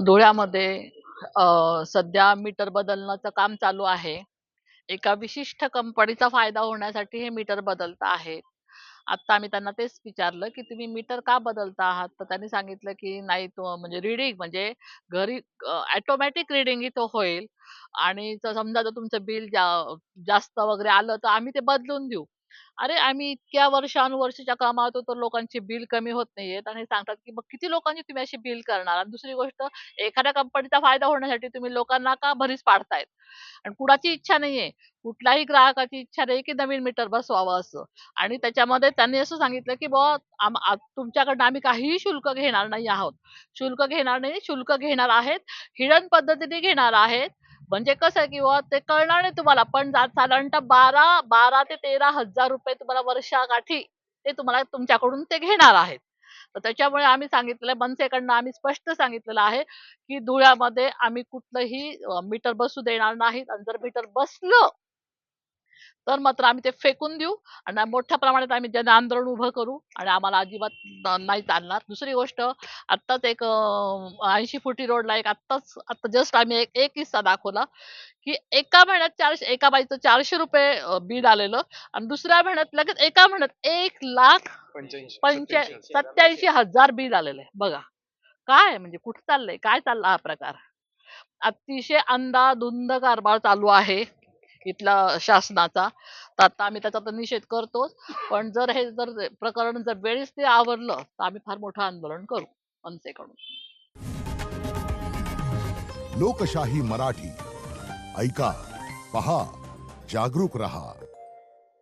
धुळ्यामध्ये सध्या मीटर बदलण्याचं काम चालू आहे. एका विशिष्ट कंपनीचा फायदा होण्यासाठी हे मीटर बदलत आहेत. आता आम्ही त्यांना तेच विचारलं, की "तुम्ही मीटर का बदलता आहात?" तर त्यांनी सांगितलं, की "नाही तो म्हणजे रीडिंग म्हणजे घरी ऑटोमॅटिक रीडिंग इथं होईल आणि जर समजा जर तुमचं बिल जास्त वगैरे आलं, तर आम्ही ते बदलून देऊ." अरे, आम्ही इतक्या वर्षानुवर्षाच्या कमावतो, तर लोकांची बिल कमी होत नाहीयेत आणि सांगतात, की "मग किती लोकांची तुम्ही अशी बिल करणार?" आणि दुसरी गोष्ट, एखाद्या कंपनीचा फायदा होण्यासाठी तुम्ही लोकांना का भरीस पाडतायत? आणि कुणाची इच्छा नाहीये. कुठल्याही ग्राहकाची इच्छा नाही, की नवीन मीटर बसवावं असं. आणि त्याच्यामध्ये त्यांनी असं सांगितलं, की बुवा तुमच्याकडनं आम्ही काहीही शुल्क घेणार नाही आहोत. शुल्क घेणार नाही, शुल्क घेणार आहेत, हिडन पद्धतीने घेणार आहेत. म्हणजे कसं आहे, की बुवा ते कळणार नाही तुम्हाला, पण साधारणतः 12 ते 13,000 रुपये तुम्हाला वर्षाकाठी ते तुम्हाला तुमच्याकडून ते घेणार आहेत. तर त्याच्यामुळे आम्ही सांगितलेलं मनसेकडनं आम्ही स्पष्ट सांगितलेलं आहे, की धुळ्यामध्ये आम्ही कुठलंही मीटर बसू देणार नाहीत आणि जर मीटर बसलं, तर मात्र आम्ही ते फेकून देऊ आणि मोठ्या प्रमाणात आम्ही जन आंदोलन उभं करू आणि आम्हाला अजिबात नाही चालणार. दुसरी गोष्ट आत्ताच एक 80 फुटी रोडला आता जस्ट आम्ही एक किस्सा दाखवला, की एका महिन्यात 400 एका बाईचं ₹400 बिल आलेलं आणि दुसऱ्या महिन्यात लगेच एका महिन्यात 1,87,000 बिल आलेलं आहे. बघा, काय म्हणजे कुठे चाललंय? काय चालला हा प्रकार? अतिशय अंधाधुंद कारभार चालू आहे इथला शासनाचा. तर आता आम्ही त्याचा तर निषेध करतोच. पण जर प्रकरण जर वेळेस ते आवरलं, तर आम्ही फार मोठं आंदोलन करू मनसेकडून. लोकशाही मराठी ऐका, पहा, जागरूक रहा.